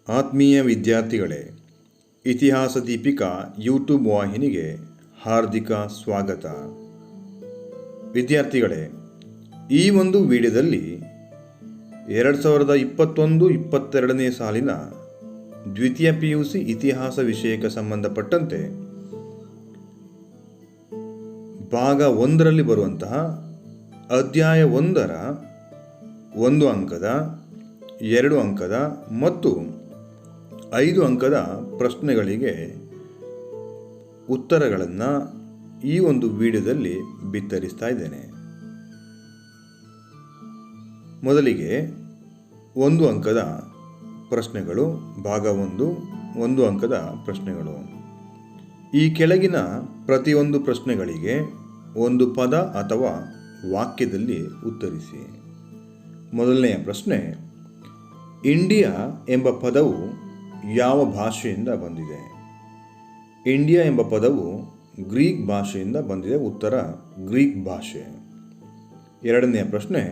ಆತ್ಮೀಯ ವಿದ್ಯಾರ್ಥಿಗಳೇ, ಇತಿಹಾಸ ದೀಪಿಕಾ ಯೂಟ್ಯೂಬ್ ವಾಹಿನಿಗೆ ಹಾರ್ದಿಕ ಸ್ವಾಗತ. ವಿದ್ಯಾರ್ಥಿಗಳೇ, ಈ ಒಂದು ವಿಡಿಯೋದಲ್ಲಿ 2021-22ನೇ ಸಾಲಿನ ದ್ವಿತೀಯ PUC ಇತಿಹಾಸ ವಿಷಯಕ್ಕೆ ಸಂಬಂಧಪಟ್ಟಂತೆ ಭಾಗ 1ರಲ್ಲಿ ಬರುವಂತಹ ಅಧ್ಯಾಯ 1ರ 1 ಅಂಕದ 2 ಅಂಕದ ಮತ್ತು 5 ಅಂಕದ ಪ್ರಶ್ನೆಗಳಿಗೆ ಉತ್ತರಗಳನ್ನು ಈ ಒಂದು ವಿಡಿಯೋದಲ್ಲಿ ಬಿತ್ತರಿಸ್ತಾ ಇದ್ದೇನೆ. ಮೊದಲಿಗೆ 1 ಅಂಕದ ಪ್ರಶ್ನೆಗಳು, ಭಾಗ 1 ಅಂಕದ ಪ್ರಶ್ನೆಗಳು. ಈ ಕೆಳಗಿನ ಪ್ರತಿಯೊಂದು ಪ್ರಶ್ನೆಗಳಿಗೆ ಒಂದು ಪದ ಅಥವಾ ವಾಕ್ಯದಲ್ಲಿ ಉತ್ತರಿಸಿ. ಮೊದಲನೆಯ ಪ್ರಶ್ನೆ, ಇಂಡಿಯಾ ಎಂಬ ಪದವು ಯಾವ ಭಾಷೆಯಿಂದ ಬಂದಿದೆ? ಇಂಡಿಯಾ ಎಂಬ ಪದವು ಗ್ರೀಕ್ ಭಾಷೆಯಿಂದ ಬಂದಿದೆ. ಉತ್ತರ ಗ್ರೀಕ್ ಭಾಷೆ. ಎರಡನೆಯ ಪ್ರಶ್ನೆ,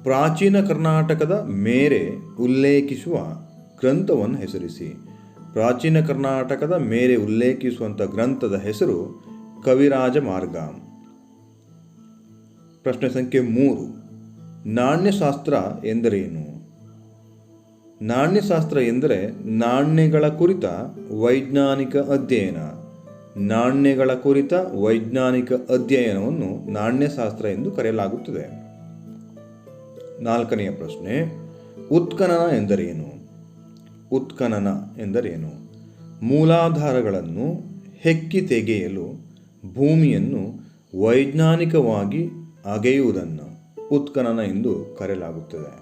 ಪ್ರಾಚೀನ ಕರ್ನಾಟಕದ ಮೇರೆ ಉಲ್ಲೇಖಿಸುವ ಗ್ರಂಥವನ್ನು ಹೆಸರಿಸಿ. ಪ್ರಾಚೀನ ಕರ್ನಾಟಕದ ಮೇರೆ ಉಲ್ಲೇಖಿಸುವಂಥ ಗ್ರಂಥದ ಹೆಸರು ಕವಿರಾಜ ಮಾರ್ಗ. ಪ್ರಶ್ನೆ ಸಂಖ್ಯೆ 3, ನಾಣ್ಯಶಾಸ್ತ್ರ ಎಂದರೇನು? ನಾಣ್ಯಶಾಸ್ತ್ರ ಎಂದರೆ ನಾಣ್ಯಗಳ ಕುರಿತ ವೈಜ್ಞಾನಿಕ ಅಧ್ಯಯನ. ನಾಣ್ಯಗಳ ಕುರಿತ ವೈಜ್ಞಾನಿಕ ಅಧ್ಯಯನವನ್ನು ನಾಣ್ಯಶಾಸ್ತ್ರ ಎಂದು ಕರೆಯಲಾಗುತ್ತದೆ. 4ನೆಯ ಪ್ರಶ್ನೆ, ಉತ್ಖನನ ಎಂದರೇನು? ಉತ್ಖನನ ಎಂದರೇನು? ಮೂಲಾಧಾರಗಳನ್ನು ಹೆಕ್ಕಿ ತೆಗೆಯಲು ಭೂಮಿಯನ್ನು ವೈಜ್ಞಾನಿಕವಾಗಿ ಅಗೆಯುವುದನ್ನು ಉತ್ಖನನ ಎಂದು ಕರೆಯಲಾಗುತ್ತದೆ.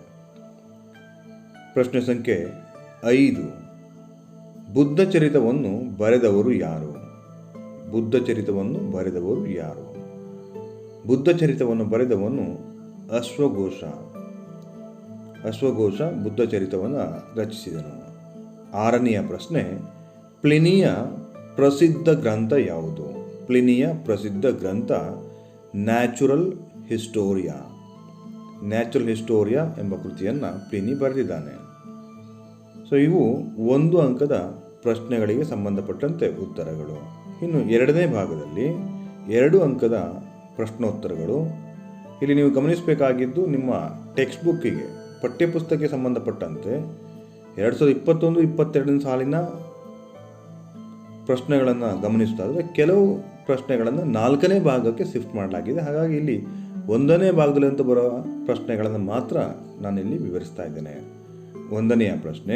ಪ್ರಶ್ನೆ ಸಂಖ್ಯೆ 5, ಬುದ್ಧ ಚರಿತವನ್ನು ಬರೆದವರು ಯಾರು? ಬುದ್ಧ ಚರಿತವನ್ನು ಬರೆದವರು ಯಾರು? ಬುದ್ಧ ಚರಿತವನ್ನು ಬರೆದವನು ಅಶ್ವಘೋಷ. ಅಶ್ವಘೋಷ ಬುದ್ಧ ಚರಿತವನ್ನು ರಚಿಸಿದನು. 6ನೆಯ ಪ್ರಶ್ನೆ, ಪ್ಲಿನಿಯ ಪ್ರಸಿದ್ಧ ಗ್ರಂಥ ಯಾವುದು? ಪ್ಲಿನಿಯ ಪ್ರಸಿದ್ಧ ಗ್ರಂಥ ನ್ಯಾಚುರಲ್ ಹಿಸ್ಟೋರಿಯಾ. ನ್ಯಾಚುರಲ್ ಹಿಸ್ಟೋರಿಯಾ ಎಂಬ ಕೃತಿಯನ್ನು ಪ್ಲಿನಿ ಬರೆದಿದ್ದಾನೆ. ಸೊ ಇವು 1 ಅಂಕದ ಪ್ರಶ್ನೆಗಳಿಗೆ ಸಂಬಂಧಪಟ್ಟಂತೆ ಉತ್ತರಗಳು. ಇನ್ನು 2ನೇ ಭಾಗದಲ್ಲಿ 2 ಅಂಕದ ಪ್ರಶ್ನೋತ್ತರಗಳು. ಇಲ್ಲಿ ನೀವು ಗಮನಿಸಬೇಕಾಗಿದ್ದು, ನಿಮ್ಮ ಟೆಕ್ಸ್ಟ್ ಬುಕ್ಕಿಗೆ ಪಠ್ಯಪುಸ್ತಕಕ್ಕೆ ಸಂಬಂಧಪಟ್ಟಂತೆ 2021-22ನೇ ಸಾಲಿನ ಪ್ರಶ್ನೆಗಳನ್ನು ಗಮನಿಸ್ತಾಯಿದ್ರೆ ಕೆಲವು ಪ್ರಶ್ನೆಗಳನ್ನು 4ನೇ ಭಾಗಕ್ಕೆ ಶಿಫ್ಟ್ ಮಾಡಲಾಗಿದೆ. ಹಾಗಾಗಿ ಇಲ್ಲಿ 1ನೇ ಭಾಗದಲ್ಲಿ ಅಂತ ಬರೋ ಪ್ರಶ್ನೆಗಳನ್ನು ಮಾತ್ರ ನಾನಿಲ್ಲಿ ವಿವರಿಸ್ತಾ ಇದ್ದೇನೆ. 1ನೆಯ ಪ್ರಶ್ನೆ,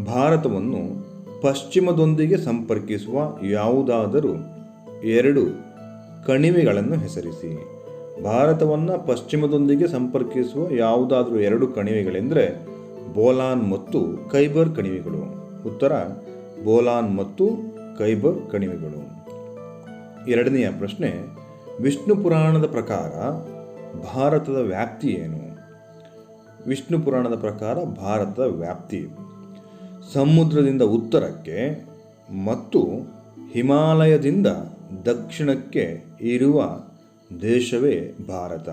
ಭಾರತವನ್ನು ಪಶ್ಚಿಮದೊಂದಿಗೆ ಸಂಪರ್ಕಿಸುವ ಯಾವುದಾದರೂ 2 ಕಣಿವೆಗಳನ್ನು ಹೆಸರಿಸಿ. ಭಾರತವನ್ನು ಪಶ್ಚಿಮದೊಂದಿಗೆ ಸಂಪರ್ಕಿಸುವ ಯಾವುದಾದರೂ 2 ಕಣಿವೆಗಳೆಂದರೆ ಬೋಲಾನ್ ಮತ್ತು ಖೈಬರ್ ಕಣಿವೆಗಳು. ಉತ್ತರ ಬೋಲಾನ್ ಮತ್ತು ಖೈಬರ್ ಕಣಿವೆಗಳು. 2ನೆಯ ಪ್ರಶ್ನೆ, ವಿಷ್ಣು ಪುರಾಣದ ಪ್ರಕಾರ ಭಾರತದ ವ್ಯಾಪ್ತಿ ಏನು? ವಿಷ್ಣು ಪುರಾಣದ ಪ್ರಕಾರ ಭಾರತದ ವ್ಯಾಪ್ತಿ ಸಮುದ್ರದಿಂದ ಉತ್ತರಕ್ಕೆ ಮತ್ತು ಹಿಮಾಲಯದಿಂದ ದಕ್ಷಿಣಕ್ಕೆ ಇರುವ ದೇಶವೇ ಭಾರತ.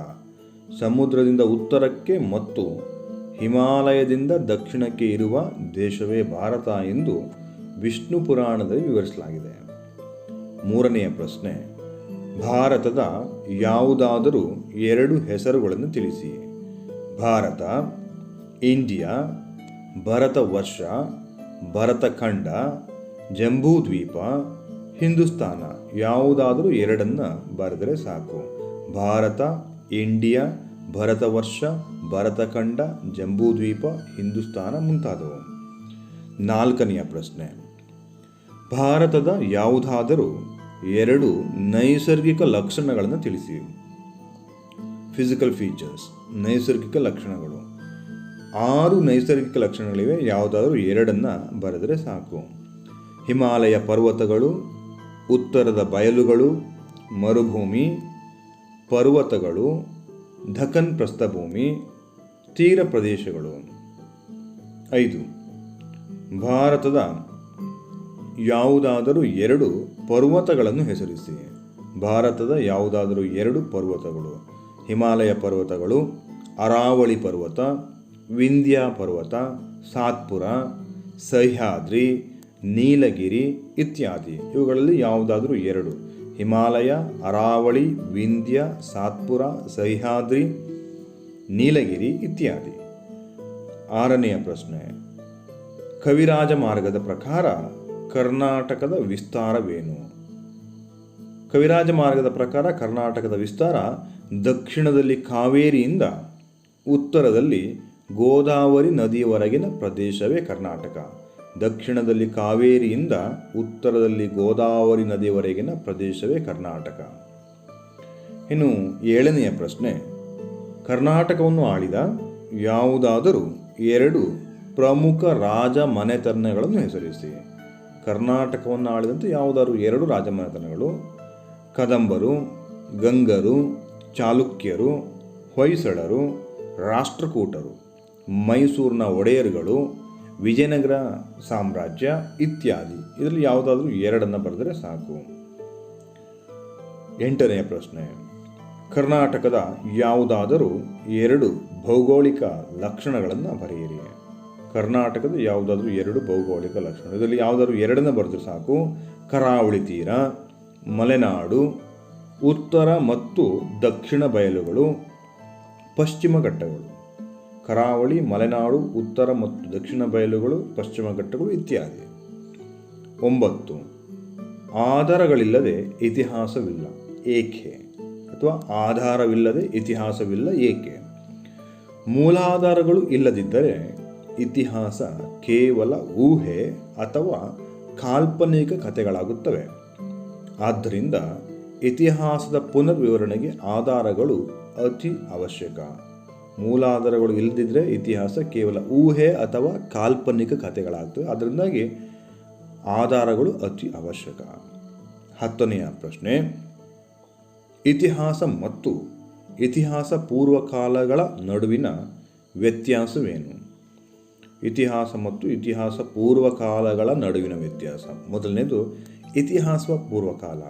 ಸಮುದ್ರದಿಂದ ಉತ್ತರಕ್ಕೆ ಮತ್ತು ಹಿಮಾಲಯದಿಂದ ದಕ್ಷಿಣಕ್ಕೆ ಇರುವ ದೇಶವೇ ಭಾರತ ಎಂದು ವಿಷ್ಣು ಪುರಾಣದಲ್ಲಿ ವಿವರಿಸಲಾಗಿದೆ. 3ನೆಯ ಪ್ರಶ್ನೆ, ಭಾರತದ ಯಾವುದಾದರೂ 2 ಹೆಸರುಗಳನ್ನು ತಿಳಿಸಿ. ಭಾರತ, ಇಂಡಿಯಾ, ಭರತವರ್ಷ, ಭರತಖಂಡ, ಜಂಬೂದ್ವೀಪ, ಹಿಂದೂಸ್ತಾನ. ಯಾವುದಾದರೂ 2 ಬರೆದರೆ ಸಾಕು. ಭಾರತ, ಇಂಡಿಯಾ, ಭರತವರ್ಷ, ಭರತಖಂಡ, ಜಂಬೂದ್ವೀಪ, ಹಿಂದೂಸ್ತಾನ ಮುಂತಾದವು. 4ನೆಯ ಪ್ರಶ್ನೆ, ಭಾರತದ ಯಾವುದಾದರೂ 2 ನೈಸರ್ಗಿಕ ಲಕ್ಷಣಗಳನ್ನು ತಿಳಿಸಿ. ಫಿಸಿಕಲ್ ಫೀಚರ್ಸ್, ನೈಸರ್ಗಿಕ ಲಕ್ಷಣಗಳು. 6 ನೈಸರ್ಗಿಕ ಲಕ್ಷಣಗಳಿವೆ. ಯಾವುದಾದರೂ 2 ಬರೆದರೆ ಸಾಕು. ಹಿಮಾಲಯ ಪರ್ವತಗಳು, ಉತ್ತರದ ಬಯಲುಗಳು, ಮರುಭೂಮಿ, ಪರ್ವತಗಳು, ದಖನ್ ಪ್ರಸ್ಥಭೂಮಿ, ತೀರ ಪ್ರದೇಶಗಳು. 5, ಭಾರತದ ಯಾವುದಾದರೂ 2 ಪರ್ವತಗಳನ್ನು ಹೆಸರಿಸಿ. ಭಾರತದ ಯಾವುದಾದರೂ 2 ಪರ್ವತಗಳು. ಹಿಮಾಲಯ ಪರ್ವತಗಳು, ಅರಾವಳಿ ಪರ್ವತ, ವಿಂಧ್ಯ ಪರ್ವತ, ಸಾತ್ಪುರ, ಸಹ್ಯಾದ್ರಿ, ನೀಲಗಿರಿ ಇತ್ಯಾದಿ. ಇವುಗಳಲ್ಲಿ ಯಾವುದಾದರೂ ಎರಡು. ಹಿಮಾಲಯ, ಅರಾವಳಿ, ವಿಂಧ್ಯ, ಸಾತ್ಪುರ, ಸಹ್ಯಾದ್ರಿ, ನೀಲಗಿರಿ ಇತ್ಯಾದಿ. 6ನೆಯ ಪ್ರಶ್ನೆ. ಕವಿರಾಜ ಮಾರ್ಗದ ಪ್ರಕಾರ ಕರ್ನಾಟಕದ ವಿಸ್ತಾರವೇನು? ಕವಿರಾಜ ಮಾರ್ಗದ ಪ್ರಕಾರ ಕರ್ನಾಟಕದ ವಿಸ್ತಾರ ದಕ್ಷಿಣದಲ್ಲಿ ಕಾವೇರಿಯಿಂದ ಉತ್ತರದಲ್ಲಿ ಗೋದಾವರಿ ನದಿಯವರೆಗಿನ ಪ್ರದೇಶವೇ ಕರ್ನಾಟಕ. ದಕ್ಷಿಣದಲ್ಲಿ ಕಾವೇರಿಯಿಂದ ಉತ್ತರದಲ್ಲಿ ಗೋದಾವರಿ ನದಿಯವರೆಗಿನ ಪ್ರದೇಶವೇ ಕರ್ನಾಟಕ. ಇನ್ನು 7ನೆಯ ಪ್ರಶ್ನೆ. ಕರ್ನಾಟಕವನ್ನು ಆಳಿದ ಯಾವುದಾದರೂ ಎರಡು ಪ್ರಮುಖ ರಾಜ ಮನೆತನಗಳನ್ನು ಹೆಸರಿಸಿ. ಕರ್ನಾಟಕವನ್ನು ಆಳಿದಂತೆ ಯಾವುದಾದ್ರು ಎರಡು ರಾಜಮನೆತನಗಳು. ಕದಂಬರು, ಗಂಗರು, ಚಾಲುಕ್ಯರು, ಹೊಯ್ಸಳರು, ರಾಷ್ಟ್ರಕೂಟರು, ಮೈಸೂರಿನ ಒಡೆಯರುಗಳು, ವಿಜಯನಗರ ಸಾಮ್ರಾಜ್ಯ ಇತ್ಯಾದಿ. ಇದರಲ್ಲಿ ಯಾವುದಾದ್ರೂ ಎರಡನ್ನು ಬರೆದರೆ ಸಾಕು. 8ನೆಯ ಪ್ರಶ್ನೆ. ಕರ್ನಾಟಕದ ಯಾವುದಾದರೂ ಎರಡು ಭೌಗೋಳಿಕ ಲಕ್ಷಣಗಳನ್ನು ಬರೆಯಿರಿ. ಕರ್ನಾಟಕದ ಯಾವುದಾದ್ರೂ ಎರಡು ಭೌಗೋಳಿಕ ಲಕ್ಷಣ. ಇದರಲ್ಲಿ ಯಾವುದಾದ್ರೂ ಎರಡನ್ನು ಬರೆದ್ರೆ ಸಾಕು. ಕರಾವಳಿ ತೀರ, ಮಲೆನಾಡು, ಉತ್ತರ ಮತ್ತು ದಕ್ಷಿಣ ಬಯಲುಗಳು, ಪಶ್ಚಿಮ ಘಟ್ಟಗಳು. ಕರಾವಳಿ, ಮಲೆನಾಡು, ಉತ್ತರ ಮತ್ತು ದಕ್ಷಿಣ ಬಯಲುಗಳು, ಪಶ್ಚಿಮ ಘಟ್ಟಗಳು ಇತ್ಯಾದಿ. 9. ಆಧಾರಗಳಿಲ್ಲದೆ ಇತಿಹಾಸವಿಲ್ಲ ಏಕೆ? ಅಥವಾ ಆಧಾರವಿಲ್ಲದೆ ಇತಿಹಾಸವಿಲ್ಲ ಏಕೆ? ಮೂಲಾಧಾರಗಳು ಇಲ್ಲದಿದ್ದರೆ ಇತಿಹಾಸ ಕೇವಲ ಊಹೆ ಅಥವಾ ಕಾಲ್ಪನಿಕ ಕಥೆಗಳಾಗುತ್ತವೆ. ಆದ್ದರಿಂದ ಇತಿಹಾಸದ ಪುನರ್ವಿವರಣೆಗೆ ಆಧಾರಗಳು ಅತಿ ಅವಶ್ಯಕ. ಮೂಲಾಧಾರಗಳು ಇಲ್ಲದಿದ್ದರೆ ಇತಿಹಾಸ ಕೇವಲ ಊಹೆ ಅಥವಾ ಕಾಲ್ಪನಿಕ ಕಥೆಗಳಾಗ್ತವೆ. ಅದರಿಂದಾಗಿ ಆಧಾರಗಳು ಅತಿ ಅವಶ್ಯಕ. 10ನೆಯ ಪ್ರಶ್ನೆ. ಇತಿಹಾಸ ಮತ್ತು ಇತಿಹಾಸ ಪೂರ್ವಕಾಲಗಳ ನಡುವಿನ ವ್ಯತ್ಯಾಸವೇನು? ಇತಿಹಾಸ ಮತ್ತು ಇತಿಹಾಸ ಪೂರ್ವಕಾಲಗಳ ನಡುವಿನ ವ್ಯತ್ಯಾಸ. ಮೊದಲನೇದು ಇತಿಹಾಸ ಪೂರ್ವಕಾಲ.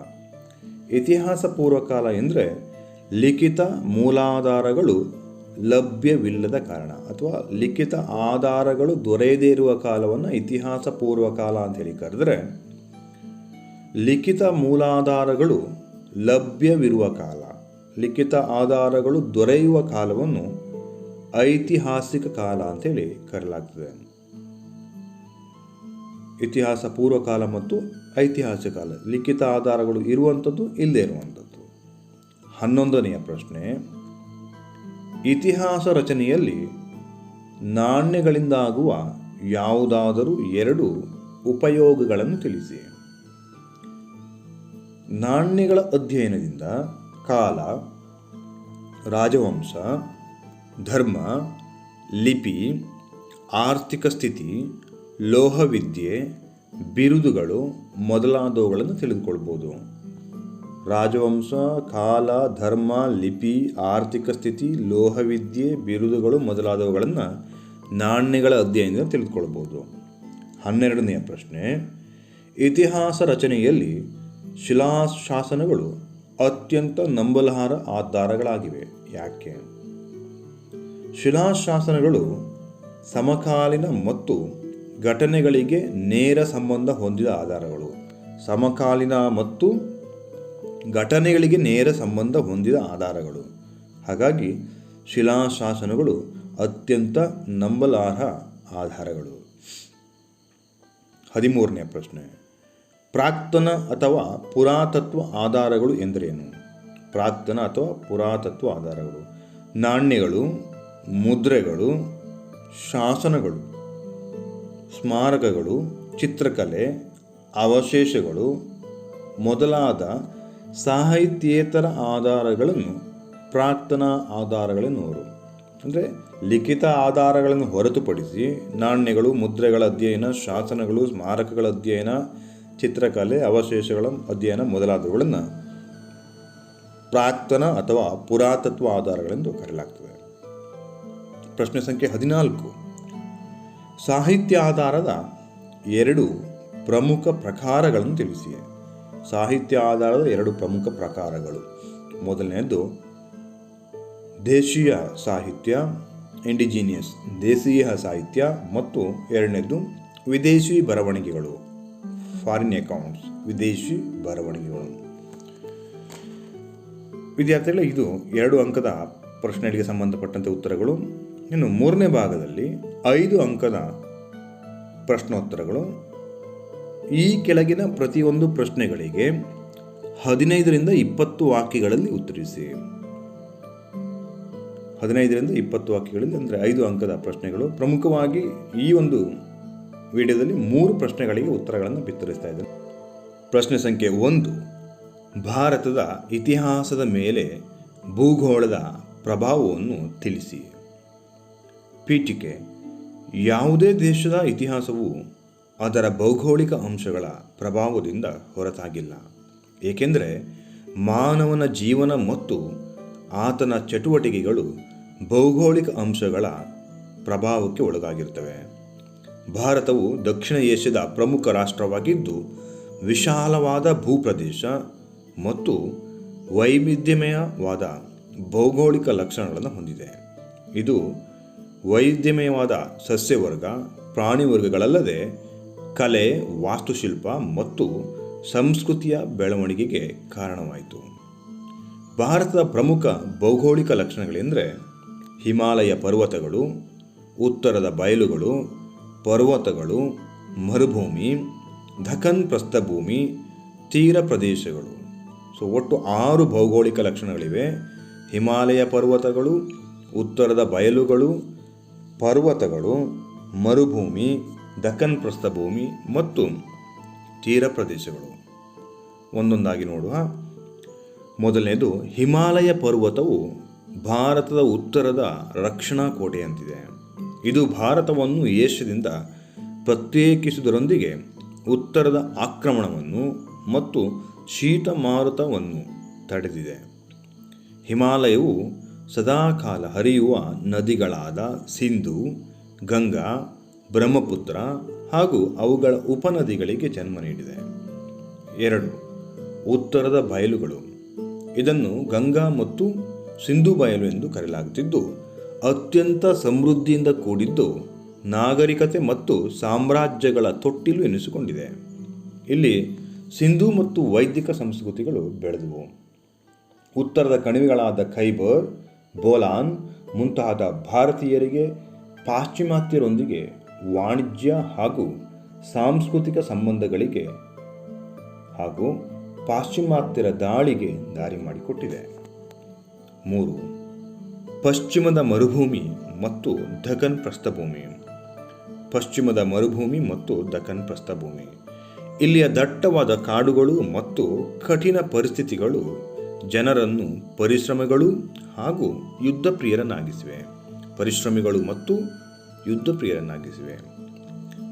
ಇತಿಹಾಸ ಪೂರ್ವಕಾಲ ಎಂದರೆ ಲಿಖಿತ ಮೂಲಾಧಾರಗಳು ಲಭ್ಯವಿಲ್ಲದ ಕಾರಣ ಅಥವಾ ಲಿಖಿತ ಆಧಾರಗಳು ದೊರೆಯದೇ ಇರುವ ಕಾಲವನ್ನು ಇತಿಹಾಸ ಪೂರ್ವಕಾಲ ಅಂತ ಹೇಳಿ ಕರೆದರೆ, ಲಿಖಿತ ಮೂಲಾಧಾರಗಳು ಲಭ್ಯವಿರುವ ಕಾಲ, ಲಿಖಿತ ಆಧಾರಗಳು ದೊರೆಯುವ ಕಾಲವನ್ನು ಐತಿಹಾಸಿಕ ಕಾಲ ಅಂತೇಳಿ ಕರೆಯಲಾಗ್ತದೆ. ಇತಿಹಾಸ ಪೂರ್ವಕಾಲ ಮತ್ತು ಐತಿಹಾಸಿಕ ಕಾಲ, ಲಿಖಿತ ಆಧಾರಗಳು ಇರುವಂಥದ್ದು, ಇಲ್ಲದೇ ಇರುವಂಥದ್ದು. 11ನೆಯ ಪ್ರಶ್ನೆ. ಇತಿಹಾಸ ರಚನೆಯಲ್ಲಿ ನಾಣ್ಯಗಳಿಂದಾಗುವ ಯಾವುದಾದರೂ ಎರಡು ಉಪಯೋಗಗಳನ್ನು ತಿಳಿಸಿ. ನಾಣ್ಯಗಳ ಅಧ್ಯಯನದಿಂದ ಕಾಲ, ರಾಜವಂಶ, ಧರ್ಮ, ಲಿಪಿ, ಆರ್ಥಿಕ ಸ್ಥಿತಿ, ಲೋಹವಿದ್ಯೆ, ಬಿರುದುಗಳು ಮೊದಲಾದವುಗಳನ್ನು ತಿಳಿದುಕೊಳ್ಬೋದು. ರಾಜವಂಶ, ಕಾಲ, ಧರ್ಮ, ಲಿಪಿ, ಆರ್ಥಿಕ ಸ್ಥಿತಿ, ಲೋಹವಿದ್ಯೆ, ಬಿರುದುಗಳು ಮೊದಲಾದವುಗಳನ್ನು ನಾಣ್ಯಗಳ ಅಧ್ಯಯನದಿಂದ ತಿಳಿದುಕೊಳ್ಬೋದು. 12ನೆಯ ಪ್ರಶ್ನೆ. ಇತಿಹಾಸ ರಚನೆಯಲ್ಲಿ ಶಿಲಾಶಾಸನಗಳು ಅತ್ಯಂತ ನಂಬಲರ್ಹ ಆಧಾರಗಳಾಗಿವೆ ಯಾಕೆ? ಶಿಲಾಶಾಸನಗಳು ಸಮಕಾಲೀನ ಮತ್ತು ಘಟನೆಗಳಿಗೆ ನೇರ ಸಂಬಂಧ ಹೊಂದಿದ ಆಧಾರಗಳು. ಸಮಕಾಲೀನ ಮತ್ತು ಘಟನೆಗಳಿಗೆ ನೇರ ಸಂಬಂಧ ಹೊಂದಿದ ಆಧಾರಗಳು. ಹಾಗಾಗಿ ಶಿಲಾಶಾಸನಗಳು ಅತ್ಯಂತ ನಂಬಲರ್ಹ ಆಧಾರಗಳು. 13ನೇ ಪ್ರಶ್ನೆ. ಪ್ರಾಕ್ತನ ಅಥವಾ ಪುರಾತತ್ವ ಆಧಾರಗಳು ಎಂದರೇನು? ಪ್ರಾಕ್ತನ ಅಥವಾ ಪುರಾತತ್ವ ಆಧಾರಗಳು ನಾಣ್ಯಗಳು, ಮುದ್ರೆಗಳು, ಶಾಸನಗಳು, ಸ್ಮಾರಕಗಳು, ಚಿತ್ರಕಲೆ, ಅವಶೇಷಗಳು ಮೊದಲಾದ ಸಾಹಿತ್ಯೇತರ ಆಧಾರಗಳನ್ನು ಪ್ರಾಕ್ತನ ಆಧಾರಗಳೆನ್ನುವರು. ಅಂದರೆ ಲಿಖಿತ ಆಧಾರಗಳನ್ನು ಹೊರತುಪಡಿಸಿ ನಾಣ್ಯಗಳು, ಮುದ್ರೆಗಳ ಅಧ್ಯಯನ, ಶಾಸನಗಳು, ಸ್ಮಾರಕಗಳ ಅಧ್ಯಯನ, ಚಿತ್ರಕಲೆ, ಅವಶೇಷಗಳ ಅಧ್ಯಯನ ಮೊದಲಾದವುಗಳನ್ನು ಪ್ರಾಕ್ತನ ಅಥವಾ ಪುರಾತತ್ವ ಆಧಾರಗಳೆಂದು ಕರೆಯಲಾಗ್ತದೆ. ಪ್ರಶ್ನೆ ಸಂಖ್ಯೆ 14. ಸಾಹಿತ್ಯ ಆಧಾರದ ಎರಡು ಪ್ರಮುಖ ಪ್ರಕಾರಗಳನ್ನು ತಿಳಿಸಿ. ಸಾಹಿತ್ಯ ಆಧಾರದ ಎರಡು ಪ್ರಮುಖ ಪ್ರಕಾರಗಳು. ಮೊದಲನೆಯದು ದೇಶೀಯ ಸಾಹಿತ್ಯ, ಇಂಡಿಜಿನಿಯಸ್ ದೇಶೀಯ ಸಾಹಿತ್ಯ, ಮತ್ತು ಎರಡನೇದು ವಿದೇಶಿ ಬರವಣಿಗೆಗಳು, ಫಾರಿನ್ ಅಕೌಂಟ್ಸ್, ವಿದೇಶಿ ಬರವಣಿಗೆಗಳು. ವಿದ್ಯಾರ್ಥಿಗಳ ಇದು 2 ಅಂಕದ ಪ್ರಶ್ನೆಗಳಿಗೆ ಸಂಬಂಧಪಟ್ಟಂತೆ ಉತ್ತರಗಳು. ಇನ್ನು 3ನೇ ಭಾಗದಲ್ಲಿ 5 ಅಂಕದ ಪ್ರಶ್ನೋತ್ತರಗಳು. ಈ ಕೆಳಗಿನ ಪ್ರತಿಯೊಂದು ಪ್ರಶ್ನೆಗಳಿಗೆ 15ರಿಂದ 20 ವಾಕ್ಯಗಳಲ್ಲಿ ಉತ್ತರಿಸಿ. 15ರಿಂದ 20 ವಾಕ್ಯಗಳಲ್ಲಿ, ಅಂದರೆ 5 ಅಂಕದ ಪ್ರಶ್ನೆಗಳು. ಪ್ರಮುಖವಾಗಿ ಈ ಒಂದು ವಿಡಿಯೋದಲ್ಲಿ 3 ಪ್ರಶ್ನೆಗಳಿಗೆ ಉತ್ತರಗಳನ್ನು ಬಿತ್ತರಿಸ್ತಾ ಇದ್ದಾರೆ. ಪ್ರಶ್ನೆ ಸಂಖ್ಯೆ 1, ಭಾರತದ ಇತಿಹಾಸದ ಮೇಲೆ ಭೂಗೋಳದ ಪ್ರಭಾವವನ್ನು ತಿಳಿಸಿ. ಪೀಠಿಕೆ: ಯಾವುದೇ ದೇಶದ ಇತಿಹಾಸವು ಅದರ ಭೌಗೋಳಿಕ ಅಂಶಗಳ ಪ್ರಭಾವದಿಂದ ಹೊರತಾಗಿಲ್ಲ, ಏಕೆಂದರೆ ಮಾನವನ ಜೀವನ ಮತ್ತು ಆತನ ಚಟುವಟಿಕೆಗಳು ಭೌಗೋಳಿಕ ಅಂಶಗಳ ಪ್ರಭಾವಕ್ಕೆ ಒಳಗಾಗಿರುತ್ತವೆ. ಭಾರತವು ದಕ್ಷಿಣ ಏಷ್ಯಾದ ಪ್ರಮುಖ ರಾಷ್ಟ್ರವಾಗಿದ್ದು, ವಿಶಾಲವಾದ ಭೂಪ್ರದೇಶ ಮತ್ತು ವೈವಿಧ್ಯಮಯವಾದ ಭೌಗೋಳಿಕ ಲಕ್ಷಣಗಳನ್ನು ಹೊಂದಿದೆ. ಇದು ವೈವಿಧ್ಯಮಯವಾದ ಸಸ್ಯವರ್ಗ, ಪ್ರಾಣಿವರ್ಗಗಳಲ್ಲದೆ ಕಲೆ, ವಾಸ್ತುಶಿಲ್ಪ ಮತ್ತು ಸಂಸ್ಕೃತಿಯ ಬೆಳವಣಿಗೆಗೆ ಕಾರಣವಾಯಿತು. ಭಾರತದ ಪ್ರಮುಖ ಭೌಗೋಳಿಕ ಲಕ್ಷಣಗಳೆಂದರೆ ಹಿಮಾಲಯ ಪರ್ವತಗಳು, ಉತ್ತರದ ಬಯಲುಗಳು, ಪರ್ವತಗಳು, ಮರುಭೂಮಿ, ದಖನ್ ಪ್ರಸ್ಥಭೂಮಿ, ತೀರ ಪ್ರದೇಶಗಳು. ಒಟ್ಟು 6 ಭೌಗೋಳಿಕ ಲಕ್ಷಣಗಳಿವೆ. ಹಿಮಾಲಯ ಪರ್ವತಗಳು, ಉತ್ತರದ ಬಯಲುಗಳು, ಪರ್ವತಗಳು, ಮರುಭೂಮಿ, ದಖನ್ ಪ್ರಸ್ಥಭೂಮಿ ಮತ್ತು ತೀರ ಪ್ರದೇಶಗಳು. ಒಂದೊಂದಾಗಿ ನೋಡುವ. ಮೊದಲನೇದು, ಹಿಮಾಲಯ ಪರ್ವತವು ಭಾರತದ ಉತ್ತರದ ರಕ್ಷಣಾ ಕೋಟೆಯಂತಿದೆ. ಇದು ಭಾರತವನ್ನು ಏಷ್ಯಾದಿಂದ ಪ್ರತ್ಯೇಕಿಸುವುದರೊಂದಿಗೆ ಉತ್ತರದ ಆಕ್ರಮಣವನ್ನು ಮತ್ತು ಶೀತ ಮಾರುತವನ್ನು ತಡೆದಿದೆ. ಹಿಮಾಲಯವು ಸದಾಕಾಲ ಹರಿಯುವ ನದಿಗಳಾದ ಸಿಂಧೂ, ಗಂಗಾ, ಬ್ರಹ್ಮಪುತ್ರ ಹಾಗೂ ಅವುಗಳ ಉಪನದಿಗಳಿಗೆ ಜನ್ಮ ನೀಡಿದೆ. 2, ಉತ್ತರದ ಬಯಲುಗಳು. ಇದನ್ನು ಗಂಗಾ ಮತ್ತು ಸಿಂಧೂ ಬಯಲು ಎಂದು ಕರೆಯಲಾಗುತ್ತಿದ್ದು, ಅತ್ಯಂತ ಸಮೃದ್ಧಿಯಿಂದ ಕೂಡಿದ್ದು, ನಾಗರಿಕತೆ ಮತ್ತು ಸಾಮ್ರಾಜ್ಯಗಳ ತೊಟ್ಟಿಲು ಎನಿಸಿಕೊಂಡಿದೆ. ಇಲ್ಲಿ ಸಿಂಧೂ ಮತ್ತು ವೈದಿಕ ಸಂಸ್ಕೃತಿಗಳು ಬೆಳೆದವು. ಉತ್ತರದ ಕಣಿವೆಗಳಾದ ಖೈಬರ್, ಬೋಲಾನ್ ಮುಂತಾದ ಭಾರತೀಯರಿಗೆ ಪಾಶ್ಚಿಮಾತ್ಯರೊಂದಿಗೆ ವಾಣಿಜ್ಯ ಹಾಗೂ ಸಾಂಸ್ಕೃತಿಕ ಸಂಬಂಧಗಳಿಗೆ ಹಾಗೂ ಪಾಶ್ಚಿಮಾತ್ಯರ ದಾಳಿಗೆ ದಾರಿ ಮಾಡಿಕೊಟ್ಟಿದೆ. 3, ಪಶ್ಚಿಮದ ಮರುಭೂಮಿ ಮತ್ತು ದಖನ್ ಪ್ರಸ್ಥಭೂಮಿ. ಪಶ್ಚಿಮದ ಮರುಭೂಮಿ ಮತ್ತು ದಖನ್ ಪ್ರಸ್ಥಭೂಮಿ. ಇಲ್ಲಿಯ ದಟ್ಟವಾದ ಕಾಡುಗಳು ಮತ್ತು ಕಠಿಣ ಪರಿಸ್ಥಿತಿಗಳು ಜನರನ್ನು ಪರಿಶ್ರಮಿಗಳು ಮತ್ತು ಯುದ್ಧಪ್ರಿಯರನ್ನಾಗಿಸಿವೆ.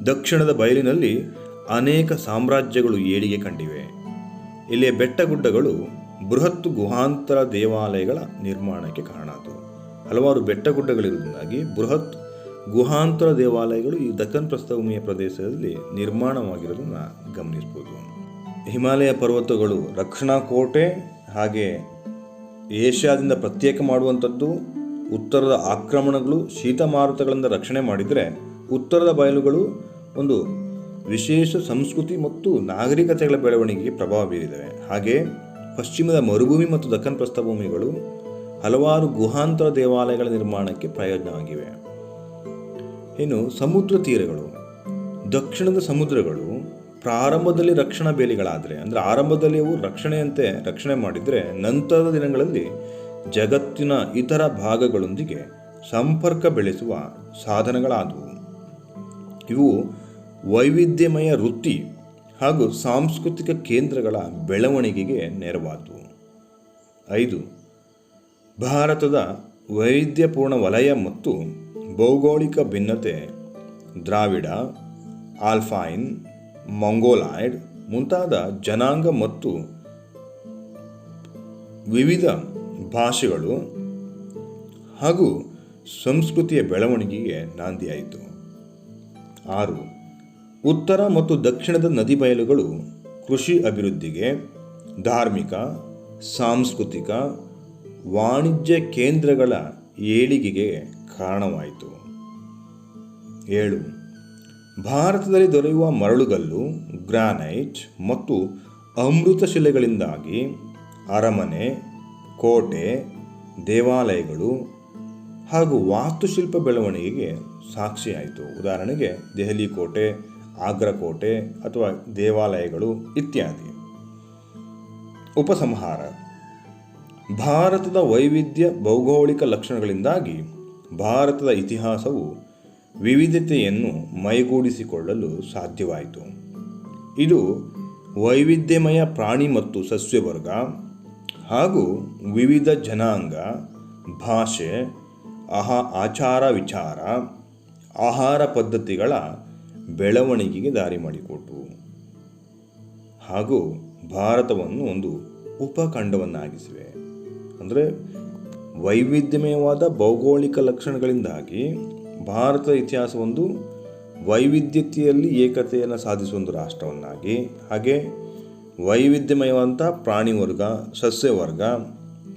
ದಕ್ಷಿಣದ ಬಯಲಿನಲ್ಲಿ ಅನೇಕ ಸಾಮ್ರಾಜ್ಯಗಳು ಏಳಿಗೆ ಕಂಡಿವೆ. ಇಲ್ಲಿಯ ಬೆಟ್ಟಗುಡ್ಡಗಳು ಬೃಹತ್ ಗುಹಾಂತರ ದೇವಾಲಯಗಳ ನಿರ್ಮಾಣಕ್ಕೆ ಕಾರಣ ಆದವು. ಹಲವಾರು ಬೆಟ್ಟಗುಡ್ಡಗಳಿರುವುದಾಗಿ ಬೃಹತ್ ಗುಹಾಂತರ ದೇವಾಲಯಗಳು ಈ ದಖನ್ ಪ್ರಸ್ಥಭೂಮಿಯ ಪ್ರದೇಶದಲ್ಲಿ ನಿರ್ಮಾಣವಾಗಿರೋದನ್ನು ಗಮನಿಸಬಹುದು. ಹಿಮಾಲಯ ಪರ್ವತಗಳು ರಕ್ಷಣಾ ಕೋಟೆ, ಹಾಗೆ ಏಷ್ಯಾದಿಂದ ಪ್ರತ್ಯೇಕ ಮಾಡುವಂಥದ್ದು. ಉತ್ತರದ ಆಕ್ರಮಣಗಳು ಶೀತ ಮಾರುತಗಳಿಂದ ರಕ್ಷಣೆ ಮಾಡಿದರೆ, ಉತ್ತರದ ಬಯಲುಗಳು ಒಂದು ವಿಶೇಷ ಸಂಸ್ಕೃತಿ ಮತ್ತು ನಾಗರಿಕತೆಗಳ ಬೆಳವಣಿಗೆಗೆ ಪ್ರಭಾವ ಬೀರಿದವೆ. ಹಾಗೆ ಪಶ್ಚಿಮದ ಮರುಭೂಮಿ ಮತ್ತು ದಖನ್ ಪ್ರಸ್ಥಭೂಮಿಗಳು ಹಲವಾರು ಗುಹಾಂತರ ದೇವಾಲಯಗಳ ನಿರ್ಮಾಣಕ್ಕೆ ಪ್ರಯೋಜನವಾಗಿವೆ. ಇನ್ನು ಸಮುದ್ರ ತೀರಗಳು. ದಕ್ಷಿಣದ ಸಮುದ್ರಗಳು ಪ್ರಾರಂಭದಲ್ಲಿ ರಕ್ಷಣಾ ಬೇಲಿಗಳಾದರೆ, ಅಂದರೆ ಆರಂಭದಲ್ಲಿ ಅವು ರಕ್ಷಣೆ ಮಾಡಿದರೆ, ನಂತರದ ದಿನಗಳಲ್ಲಿ ಜಗತ್ತಿನ ಇತರ ಭಾಗಗಳೊಂದಿಗೆ ಸಂಪರ್ಕ ಬೆಳೆಸುವ ಸಾಧನಗಳಾದವು. ಇವು ವೈವಿಧ್ಯಮಯ ವೃತ್ತಿ ಹಾಗೂ ಸಾಂಸ್ಕೃತಿಕ ಕೇಂದ್ರಗಳ ಬೆಳವಣಿಗೆಗೆ ನೆರವಾದವು. 5, ಭಾರತದ ವೈವಿಧ್ಯಪೂರ್ಣ ವಲಯ ಮತ್ತು ಭೌಗೋಳಿಕ ಭಿನ್ನತೆ ದ್ರಾವಿಡ, ಆಲ್ಪೈನ್, ಮಂಗೋಲಾಯ್ಡ್ ಮುಂತಾದ ಜನಾಂಗ ಮತ್ತು ವಿವಿಧ ಭಾಷೆಗಳು ಹಾಗೂ ಸಂಸ್ಕೃತಿಯ ಬೆಳವಣಿಗೆಗೆ ನಾಂದಿಯಾಯಿತು. 6, ಉತ್ತರ ಮತ್ತು ದಕ್ಷಿಣದ ನದಿ ಬಯಲುಗಳು ಕೃಷಿ ಅಭಿವೃದ್ಧಿಗೆ, ಧಾರ್ಮಿಕ, ಸಾಂಸ್ಕೃತಿಕ, ವಾಣಿಜ್ಯ ಕೇಂದ್ರಗಳ ಏಳಿಗೆಗೆ ಕಾರಣವಾಯಿತು. 7, ಭಾರತದಲ್ಲಿ ದೊರೆಯುವ ಮರಳುಗಲ್ಲು, ಗ್ರಾನೈಟ್ ಮತ್ತು ಅಮೃತ ಶಿಲೆಗಳಿಂದಾಗಿ ಅರಮನೆ, ಕೋಟೆ, ದೇವಾಲಯಗಳು ಹಾಗೂ ವಾಸ್ತುಶಿಲ್ಪ ಬೆಳವಣಿಗೆಗೆ ಸಾಕ್ಷಿಯಾಯಿತು. ಉದಾಹರಣೆಗೆ ದೆಹಲಿ ಕೋಟೆ, ಆಗ್ರಾ ಕೋಟೆ ಅಥವಾ ದೇವಾಲಯಗಳು ಇತ್ಯಾದಿ. ಉಪಸಂಹಾರ: ಭಾರತದ ವೈವಿಧ್ಯ ಭೌಗೋಳಿಕ ಲಕ್ಷಣಗಳಿಂದಾಗಿ ಭಾರತದ ಇತಿಹಾಸವು ವಿವಿಧತೆಯನ್ನು ಮೈಗೂಡಿಸಿಕೊಳ್ಳಲು ಸಾಧ್ಯವಾಯಿತು. ಇದು ವೈವಿಧ್ಯಮಯ ಪ್ರಾಣಿ ಮತ್ತು ಸಸ್ಯವರ್ಗ ಹಾಗೂ ವಿವಿಧ ಜನಾಂಗ, ಭಾಷೆ, ಆಚಾರ ವಿಚಾರ, ಆಹಾರ ಪದ್ಧತಿಗಳ ಬೆಳವಣಿಗೆಗೆ ದಾರಿ ಮಾಡಿಕೊಟ್ಟು ಹಾಗೂ ಭಾರತವನ್ನು ಒಂದು ಉಪಖಂಡವನ್ನಾಗಿಸಿವೆ. ಅಂದರೆ ವೈವಿಧ್ಯಮಯವಾದ ಭೌಗೋಳಿಕ ಲಕ್ಷಣಗಳಿಂದಾಗಿ ಭಾರತದ ಇತಿಹಾಸ ಒಂದು ವೈವಿಧ್ಯತೆಯಲ್ಲಿ ಏಕತೆಯನ್ನು ಸಾಧಿಸುವ ಒಂದು ರಾಷ್ಟ್ರವನ್ನಾಗಿ, ಹಾಗೆ ವೈವಿಧ್ಯಮಯವಾದಂಥ ಪ್ರಾಣಿವರ್ಗ, ಸಸ್ಯವರ್ಗ,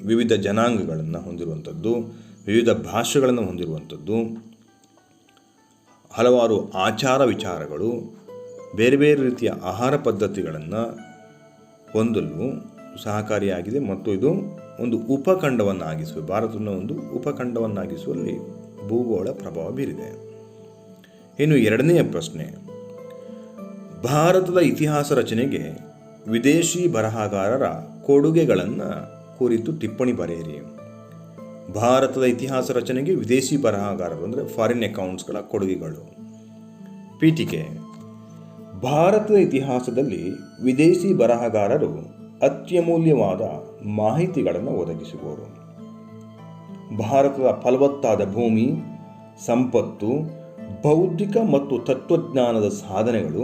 ವಿವಿಧ ಜನಾಂಗಗಳನ್ನು ಹೊಂದಿರುವಂಥದ್ದು, ವಿವಿಧ ಭಾಷೆಗಳನ್ನು ಹೊಂದಿರುವಂಥದ್ದು, ಹಲವಾರು ಆಚಾರ ವಿಚಾರಗಳು, ಬೇರೆ ಬೇರೆ ರೀತಿಯ ಆಹಾರ ಪದ್ಧತಿಗಳನ್ನು ಹೊಂದಲು ಸಹಕಾರಿಯಾಗಿದೆ ಮತ್ತು ಇದು ಒಂದು ಉಪಖಂಡವನ್ನಾಗಿಸುವ, ಭಾರತವನ್ನು ಒಂದು ಉಪಖಂಡವನ್ನಾಗಿಸುವಲ್ಲಿ ಭೂಗೋಳ ಪ್ರಭಾವ ಬೀರಿದೆ. ಇನ್ನು ಎರಡನೆಯ ಪ್ರಶ್ನೆ, ಭಾರತದ ಇತಿಹಾಸ ರಚನೆಗೆ ವಿದೇಶಿ ಬರಹಗಾರರ ಕೊಡುಗೆಗಳನ್ನು ಕುರಿತು ಟಿಪ್ಪಣಿ ಬರೆಯಿರಿ. ಭಾರತದ ಇತಿಹಾಸ ರಚನೆಗೆ ವಿದೇಶಿ ಬರಹಗಾರರು ಅಂದರೆ ಫಾರಿನ್ ಅಕೌಂಟ್ಸ್ಗಳ ಕೊಡುಗೆಗಳು. ಪೀಠಿಕೆ: ಭಾರತದ ಇತಿಹಾಸದಲ್ಲಿ ವಿದೇಶಿ ಬರಹಗಾರರು ಅತ್ಯಮೂಲ್ಯವಾದ ಮಾಹಿತಿಗಳನ್ನು ಒದಗಿಸುವವರು. ಭಾರತದ ಫಲವತ್ತಾದ ಭೂಮಿ, ಸಂಪತ್ತು, ಬೌದ್ಧಿಕ ಮತ್ತು ತತ್ವಜ್ಞಾನದ ಸಾಧನೆಗಳು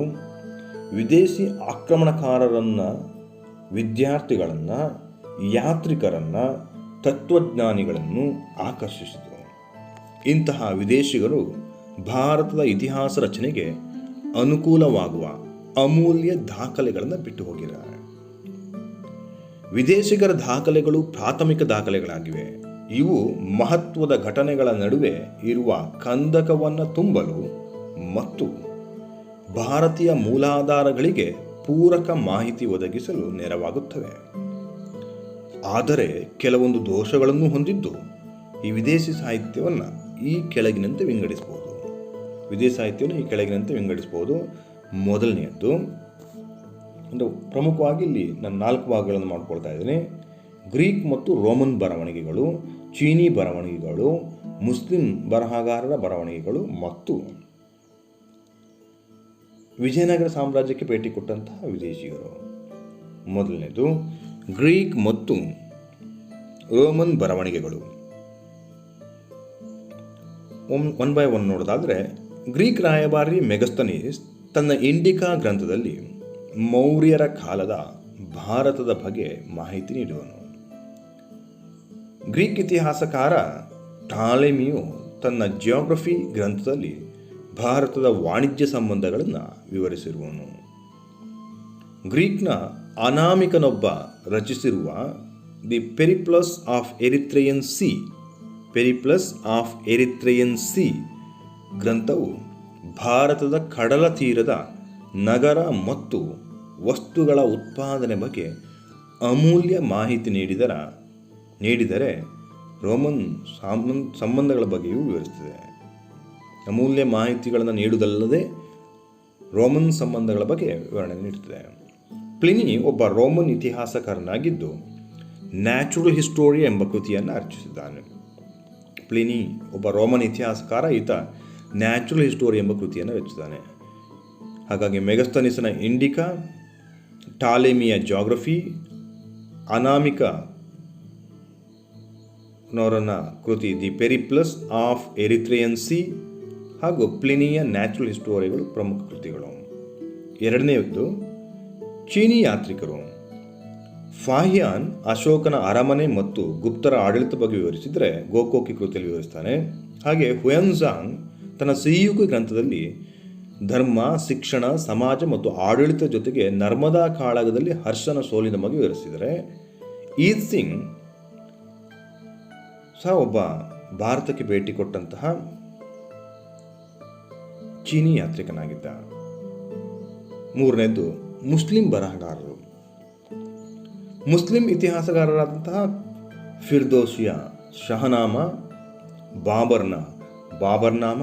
ವಿದೇಶಿ ಆಕ್ರಮಣಕಾರರನ್ನು, ವಿದ್ಯಾರ್ಥಿಗಳನ್ನು, ಯಾತ್ರಿಕರನ್ನು, ತತ್ವಜ್ಞಾನಿಗಳನ್ನು ಆಕರ್ಷಿಸಿದರು. ಇಂತಹ ವಿದೇಶಿಗರು ಭಾರತದ ಇತಿಹಾಸ ರಚನೆಗೆ ಅನುಕೂಲವಾಗುವ ಅಮೂಲ್ಯ ದಾಖಲೆಗಳನ್ನು ಬಿಟ್ಟು ಹೋಗಿದ್ದಾರೆ. ವಿದೇಶಿಗರ ದಾಖಲೆಗಳು ಪ್ರಾಥಮಿಕ ದಾಖಲೆಗಳಾಗಿವೆ. ಇವು ಮಹತ್ವದ ಘಟನೆಗಳ ನಡುವೆ ಇರುವ ಕಂದಕವನ್ನು ತುಂಬಲು ಮತ್ತು ಭಾರತೀಯ ಮೂಲಾಧಾರಗಳಿಗೆ ಪೂರಕ ಮಾಹಿತಿ ಒದಗಿಸಲು ನೆರವಾಗುತ್ತವೆ. ಆದರೆ ಕೆಲವೊಂದು ದೋಷಗಳನ್ನು ಹೊಂದಿದ್ದು ಈ ವಿದೇಶಿ ಸಾಹಿತ್ಯವನ್ನು ಈ ಕೆಳಗಿನಂತೆ ವಿಂಗಡಿಸಬಹುದು. ವಿದೇಶಿ ಸಾಹಿತ್ಯವನ್ನು ಈ ಕೆಳಗಿನಂತೆ ವಿಂಗಡಿಸಬಹುದು. ಮೊದಲನೆಯದ್ದು, ಒಂದು ಪ್ರಮುಖವಾಗಿ ಇಲ್ಲಿ ನಾನು 4 ಭಾಗಗಳನ್ನು ಮಾಡ್ಕೊಳ್ತಾ ಇದ್ದೀನಿ. ಗ್ರೀಕ್ ಮತ್ತು ರೋಮನ್ ಬರವಣಿಗೆಗಳು, ಚೀನಿ ಬರವಣಿಗೆಗಳು, ಮುಸ್ಲಿಂ ಬರಹಗಾರರ ಬರವಣಿಗೆಗಳು ಮತ್ತು ವಿಜಯನಗರ ಸಾಮ್ರಾಜ್ಯಕ್ಕೆ ಭೇಟಿ ಕೊಟ್ಟಂತಹ ವಿದೇಶಿಗರು. ಮೊದಲನೇದು ಗ್ರೀಕ್ ಮತ್ತು ರೋಮನ್ ಬರವಣಿಗೆಗಳು. ಒನ್ ಬೈ ಒನ್ ನೋಡೋದಾದರೆ, ಗ್ರೀಕ್ ರಾಯಭಾರಿ ಮೆಗಸ್ತನೀಸ್ ತನ್ನ ಇಂಡಿಕಾ ಗ್ರಂಥದಲ್ಲಿ ಮೌರ್ಯರ ಕಾಲದ ಭಾರತದ ಬಗ್ಗೆ ಮಾಹಿತಿ ನೀಡುವನು. ಗ್ರೀಕ್ ಇತಿಹಾಸಕಾರ ಟಾಲೆಮಿಯು ತನ್ನ ಜಿಯೋಗ್ರಫಿ ಗ್ರಂಥದಲ್ಲಿ ಭಾರತದ ವಾಣಿಜ್ಯ ಸಂಬಂಧಗಳನ್ನು ವಿವರಿಸಿರುವನು. ಗ್ರೀಕ್ನ ಅನಾಮಿಕನೊಬ್ಬ ರಚಿಸಿರುವ ದಿ ಪೆರಿಪ್ಲಸ್ ಆಫ್ ಎರಿಥ್ರೇಯನ್ ಸಿ ಗ್ರಂಥವು ಭಾರತದ ಕಡಲ ತೀರದ ನಗರ ಮತ್ತು ವಸ್ತುಗಳ ಉತ್ಪಾದನೆ ಬಗ್ಗೆ ಅಮೂಲ್ಯ ಮಾಹಿತಿ ನೀಡಿದರೆ ರೋಮನ್ ಸಂಬಂಧಗಳ ಬಗ್ಗೆಯೂ ವಿವರಿಸುತ್ತದೆ. ಅಮೂಲ್ಯ ಮಾಹಿತಿಗಳನ್ನು ನೀಡುವುದಲ್ಲದೆ ರೋಮನ್ ಸಂಬಂಧಗಳ ಬಗ್ಗೆ ವಿವರಣೆ ನೀಡುತ್ತದೆ. ಪ್ಲಿನಿ ಒಬ್ಬ ರೋಮನ್ ಇತಿಹಾಸಕಾರನಾಗಿದ್ದು ನ್ಯಾಚುರಲ್ ಹಿಸ್ಟೋರಿ ಎಂಬ ಕೃತಿಯನ್ನು ರಚಿಸಿದ್ದಾನೆ. ಪ್ಲಿನಿ ಒಬ್ಬ ರೋಮನ್ ಇತಿಹಾಸಕಾರ, ಈತ ನ್ಯಾಚುರಲ್ ಹಿಸ್ಟೋರಿ ಎಂಬ ಕೃತಿಯನ್ನು ರಚಿಸಿದ್ದಾನೆ. ಹಾಗಾಗಿ ಮೆಗಸ್ತನಿಸನ ಇಂಡಿಕಾ, ಟಾಲೆಮಿಯ ಜಾಗ್ರಫಿ, ಅನಾಮಿಕನವರನ್ನ ಕೃತಿ ದಿ ಪೆರಿಪ್ಲಸ್ ಆಫ್ ಎರಿಥ್ರೇಯನ್ ಸಿ ಹಾಗೂ ಪ್ಲಿನಿಯ ನ್ಯಾಚುರಲ್ ಹಿಸ್ಟೋರಿಗಳು ಪ್ರಮುಖ ಕೃತಿಗಳು. ಎರಡನೆಯದ್ದು ಚೀನಿ ಯಾತ್ರಿಕರು. ಫಾಹಿಯಾನ್ ಅಶೋಕನ ಅರಮನೆ ಮತ್ತು ಗುಪ್ತರ ಆಡಳಿತ ಬಗ್ಗೆ ವಿವರಿಸಿದರೆ ಗೋಕೋಕಿ ಕೃತಿಯಲ್ಲಿ ವಿವರಿಸ್ತಾನೆ. ಹಾಗೆ ಹುಯನ್ಜಾಂಗ್ ತನ್ನ ಸಿಯುಕಿ ಗ್ರಂಥದಲ್ಲಿ ಧರ್ಮ, ಶಿಕ್ಷಣ, ಸಮಾಜ ಮತ್ತು ಆಡಳಿತ ಜೊತೆಗೆ ನರ್ಮದಾ ಕಾಳಗದಲ್ಲಿ ಹರ್ಷನ ಸೋಲಿನ ಬಗ್ಗೆ ವಿವರಿಸಿದರೆ, ಈತ್ ಸಿಂಗ್ ಸಹ ಒಬ್ಬ ಭಾರತಕ್ಕೆ ಭೇಟಿ ಕೊಟ್ಟಂತಹ ಚೀನಿ ಯಾತ್ರಿಕನಾಗಿದ್ದ. ಮೂರನೇದ್ದು ಮುಸ್ಲಿಂ ಬರಹಗಾರರು. ಮುಸ್ಲಿಂ ಇತಿಹಾಸಗಾರರಾದಂತಹ ಫಿರ್ದೌಸಿಯ ಶಹನಾಮ, ಬಾಬರ್ನ ಬಾಬರ್ನಾಮ,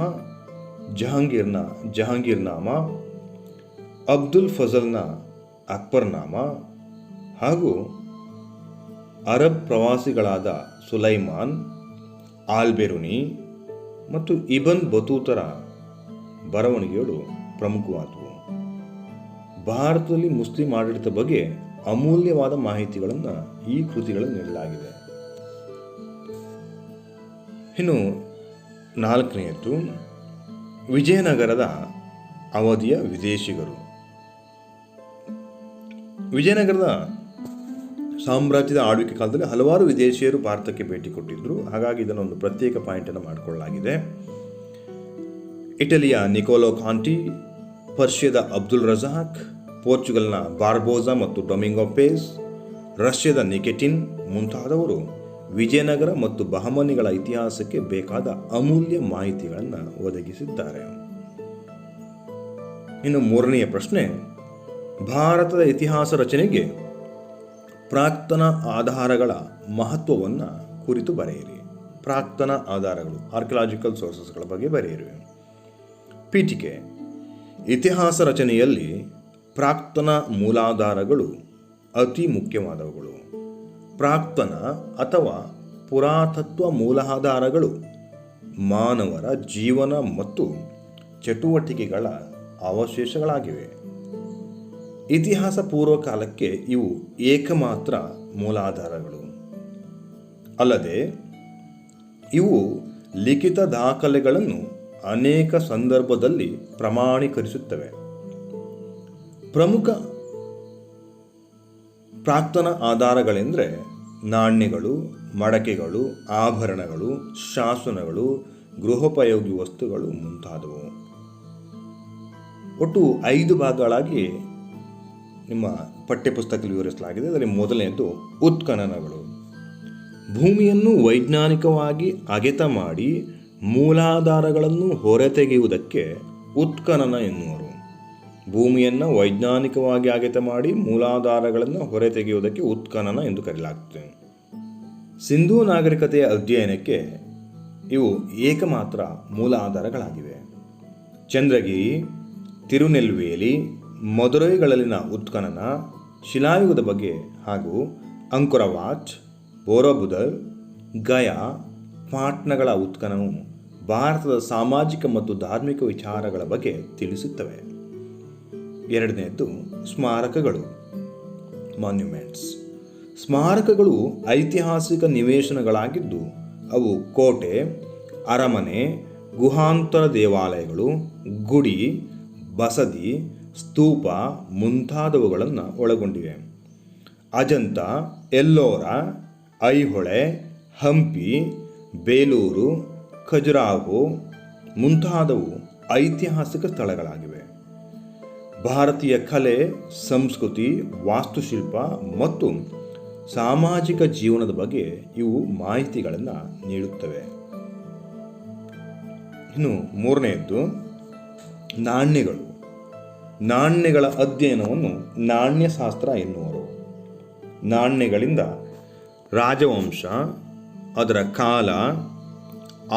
ಜಹಾಂಗೀರ್ನ ಜಹಾಂಗೀರ್ನಾಮ, ಅಬ್ದುಲ್ ಫಜಲ್ನ ಅಕ್ಬರ್ನಾಮ ಹಾಗೂ ಅರಬ್ ಪ್ರವಾಸಿಗಳಾದ ಸುಲೈಮಾನ್, ಆಲ್ಬೆರುನಿ ಮತ್ತು ಇಬನ್ ಬತೂತರ ಬರವಣಿಗೆಗಳು ಪ್ರಮುಖವಾದವು. ಭಾರತದಲ್ಲಿ ಮುಸ್ಲಿಂ ಆಡಳಿತ ಬಗ್ಗೆ ಅಮೂಲ್ಯವಾದ ಮಾಹಿತಿಗಳನ್ನು ಈ ಕೃತಿಗಳಲ್ಲಿ ನೀಡಲಾಗಿದೆ. ಇನ್ನು ನಾಲ್ಕನೆಯದ್ದು ವಿಜಯನಗರದ ಅವಧಿಯ ವಿದೇಶಿಗರು. ವಿಜಯನಗರದ ಸಾಮ್ರಾಜ್ಯದ ಆಳ್ವಿಕೆ ಕಾಲದಲ್ಲಿ ಹಲವಾರು ವಿದೇಶಿಯರು ಭಾರತಕ್ಕೆ ಭೇಟಿ ಕೊಟ್ಟಿದ್ದರು. ಹಾಗಾಗಿ ಇದನ್ನೊಂದು ಪ್ರತ್ಯೇಕ ಪಾಯಿಂಟನ್ನು ಮಾಡಿಕೊಳ್ಳಲಾಗಿದೆ. ಇಟಲಿಯ ನಿಕೋಲೋ ಕಾಂಟಿ, ಪರ್ಷಿಯಾದ ಅಬ್ದುಲ್ ರಜಾಕ್, ಪೋರ್ಚುಗಲ್ನ ಬಾರ್ಬೋಸಾ ಮತ್ತು ಡೊಮಿಂಗೋ ಪೇಸ್, ರಷ್ಯಾದ ನಿಕೆಟಿನ್ ಮುಂತಾದವರು ವಿಜಯನಗರ ಮತ್ತು ಬಹಮನಿಗಳ ಇತಿಹಾಸಕ್ಕೆ ಬೇಕಾದ ಅಮೂಲ್ಯ ಮಾಹಿತಿಗಳನ್ನು ಒದಗಿಸಿದ್ದಾರೆ. ಇನ್ನು ಮೂರನೆಯ ಪ್ರಶ್ನೆ, ಭಾರತದ ಇತಿಹಾಸ ರಚನೆಗೆ ಪ್ರಾಕ್ತನ ಆಧಾರಗಳ ಮಹತ್ವವನ್ನು ಕುರಿತು ಬರೆಯಿರಿ. ಪ್ರಾಕ್ತನ ಆಧಾರಗಳು, ಆರ್ಕಿಯಾಲಜಿಕಲ್ ಸೋರ್ಸಸ್ಗಳ ಬಗ್ಗೆ ಬರೆಯಿರಿ. ಪೀಠಿಕೆ: ಇತಿಹಾಸ ರಚನೆಯಲ್ಲಿ ಪ್ರಾಕ್ತನ ಮೂಲಾಧಾರಗಳು ಅತಿ ಮುಖ್ಯವಾದವುಗಳು. ಪ್ರಾಕ್ತನ ಅಥವಾ ಪುರಾತತ್ವ ಮೂಲಾಧಾರಗಳು ಮಾನವರ ಜೀವನ ಮತ್ತು ಚಟುವಟಿಕೆಗಳ ಅವಶೇಷಗಳಾಗಿವೆ. ಇತಿಹಾಸ ಪೂರ್ವಕಾಲಕ್ಕೆ ಇವು ಏಕಮಾತ್ರ ಮೂಲಾಧಾರಗಳು. ಅಲ್ಲದೆ ಇವು ಲಿಖಿತ ದಾಖಲೆಗಳನ್ನು ಅನೇಕ ಸಂದರ್ಭದಲ್ಲಿ ಪ್ರಮಾಣೀಕರಿಸುತ್ತವೆ. ಪ್ರಮುಖ ಪ್ರಾಕ್ತನ ಆಧಾರಗಳೆಂದರೆ ನಾಣ್ಯಗಳು, ಮಡಕೆಗಳು, ಆಭರಣಗಳು, ಶಾಸನಗಳು, ಗೃಹೋಪಯೋಗಿ ವಸ್ತುಗಳು ಮುಂತಾದವು. ಒಟ್ಟು 5 ಭಾಗಗಳಾಗಿ ನಿಮ್ಮ ಪಠ್ಯಪುಸ್ತಕದಲ್ಲಿ ವಿವರಿಸಲಾಗಿದೆ. ಅದರಲ್ಲಿ ಮೊದಲನೆಯದು ಉತ್ಖನನಗಳು. ಭೂಮಿಯನ್ನು ವೈಜ್ಞಾನಿಕವಾಗಿ ಅಗೆತ ಮಾಡಿ ಮೂಲಾಧಾರಗಳನ್ನು ಹೊರತೆಗೆಯುವುದಕ್ಕೆ ಉತ್ಖನನ ಎನ್ನುವರು. ಭೂಮಿಯನ್ನು ವೈಜ್ಞಾನಿಕವಾಗಿ ಅಗೆತ ಮಾಡಿ ಮೂಲಾಧಾರಗಳನ್ನು ಹೊರತೆಗೆಯುವುದಕ್ಕೆ ಉತ್ಖನನ ಎಂದು ಕರೆಯಲಾಗುತ್ತದೆ. ಸಿಂಧೂ ನಾಗರಿಕತೆಯ ಅಧ್ಯಯನಕ್ಕೆ ಇವು ಏಕಮಾತ್ರ ಮೂಲಾಧಾರಗಳಾಗಿವೆ. ಚಂದ್ರಗಿರಿ, ತಿರುನೆಲ್ವೇಲಿ, ಮದುರೈಗಳಲ್ಲಿನ ಉತ್ಖನನ, ಶಿಲಾಯುಗದ ಬಗ್ಗೆ ಹಾಗೂ ಅಂಕುರವಾಚ್, ಬೋರೋಬುದರ್, ಗಯಾ, ಪಾಟ್ನಾಗಳ ಉತ್ಖನನವು ಭಾರತದ ಸಾಮಾಜಿಕ ಮತ್ತು ಧಾರ್ಮಿಕ ವಿಚಾರಗಳ ಬಗ್ಗೆ ತಿಳಿಸುತ್ತವೆ. ಎರಡನೆಯದ್ದು ಸ್ಮಾರಕಗಳು, ಮಾನ್ಯುಮೆಂಟ್ಸ್. ಸ್ಮಾರಕಗಳು ಐತಿಹಾಸಿಕ ನಿವೇಶನಗಳಾಗಿದ್ದು ಅವು ಕೋಟೆ, ಅರಮನೆ, ಗುಹಾಂತರ ದೇವಾಲಯಗಳು, ಗುಡಿ, ಬಸದಿ, ಸ್ತೂಪ ಮುಂತಾದವುಗಳನ್ನು ಒಳಗೊಂಡಿವೆ. ಅಜಂತ, ಎಲ್ಲೋರ, ಐಹೊಳೆ, ಹಂಪಿ, ಬೇಲೂರು, ಖಜುರಾಹೋ ಮುಂತಾದವು ಐತಿಹಾಸಿಕ ಸ್ಥಳಗಳಾಗಿವೆ. ಭಾರತೀಯ ಕಲೆ, ಸಂಸ್ಕೃತಿ, ವಾಸ್ತುಶಿಲ್ಪ ಮತ್ತು ಸಾಮಾಜಿಕ ಜೀವನದ ಬಗ್ಗೆ ಇವು ಮಾಹಿತಿಗಳನ್ನು ನೀಡುತ್ತವೆ. ಇನ್ನು ಮೂರನೆಯದ್ದು ನಾಣ್ಯಗಳು. ನಾಣ್ಯಗಳ ಅಧ್ಯಯನವನ್ನು ನಾಣ್ಯಶಾಸ್ತ್ರ ಎನ್ನುವರು. ನಾಣ್ಯಗಳಿಂದ ರಾಜವಂಶ, ಅದರ ಕಾಲ,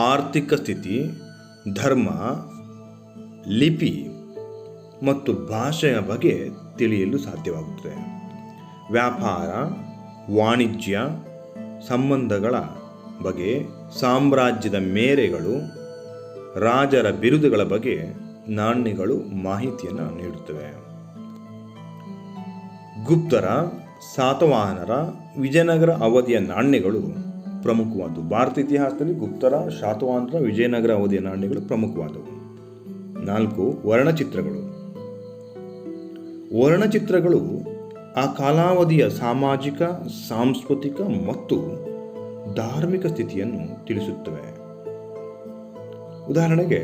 ಆರ್ಥಿಕ ಸ್ಥಿತಿ, ಧರ್ಮ, ಲಿಪಿ ಮತ್ತು ಭಾಷೆಯ ಬಗ್ಗೆ ತಿಳಿಯಲು ಸಾಧ್ಯವಾಗುತ್ತದೆ. ವ್ಯಾಪಾರ, ವಾಣಿಜ್ಯ ಸಂಬಂಧಗಳ ಬಗ್ಗೆ, ಸಾಮ್ರಾಜ್ಯದ ಮೇರೆಗಳು, ರಾಜರ ಬಿರುದುಗಳ ಬಗ್ಗೆ ನಾಣ್ಯಗಳು ಮಾಹಿತಿಯನ್ನು ನೀಡುತ್ತವೆ. ಗುಪ್ತರ, ಸಾತವಾಹನರ, ವಿಜಯನಗರ ಅವಧಿಯ ನಾಣ್ಯಗಳು ಪ್ರಮುಖವಾದವು. ಭಾರತ ಇತಿಹಾಸದಲ್ಲಿ ಗುಪ್ತರ, ಶಾತವಾಹನರ, ವಿಜಯನಗರ ಅವಧಿಯ ನಾಣ್ಯಗಳು ಪ್ರಮುಖವಾದವು. 4. ವರ್ಣಚಿತ್ರಗಳು. ವರ್ಣಚಿತ್ರಗಳು ಆ ಕಾಲಾವಧಿಯ ಸಾಮಾಜಿಕ, ಸಾಂಸ್ಕೃತಿಕ ಮತ್ತು ಧಾರ್ಮಿಕ ಸ್ಥಿತಿಯನ್ನು ತಿಳಿಸುತ್ತವೆ. ಉದಾಹರಣೆಗೆ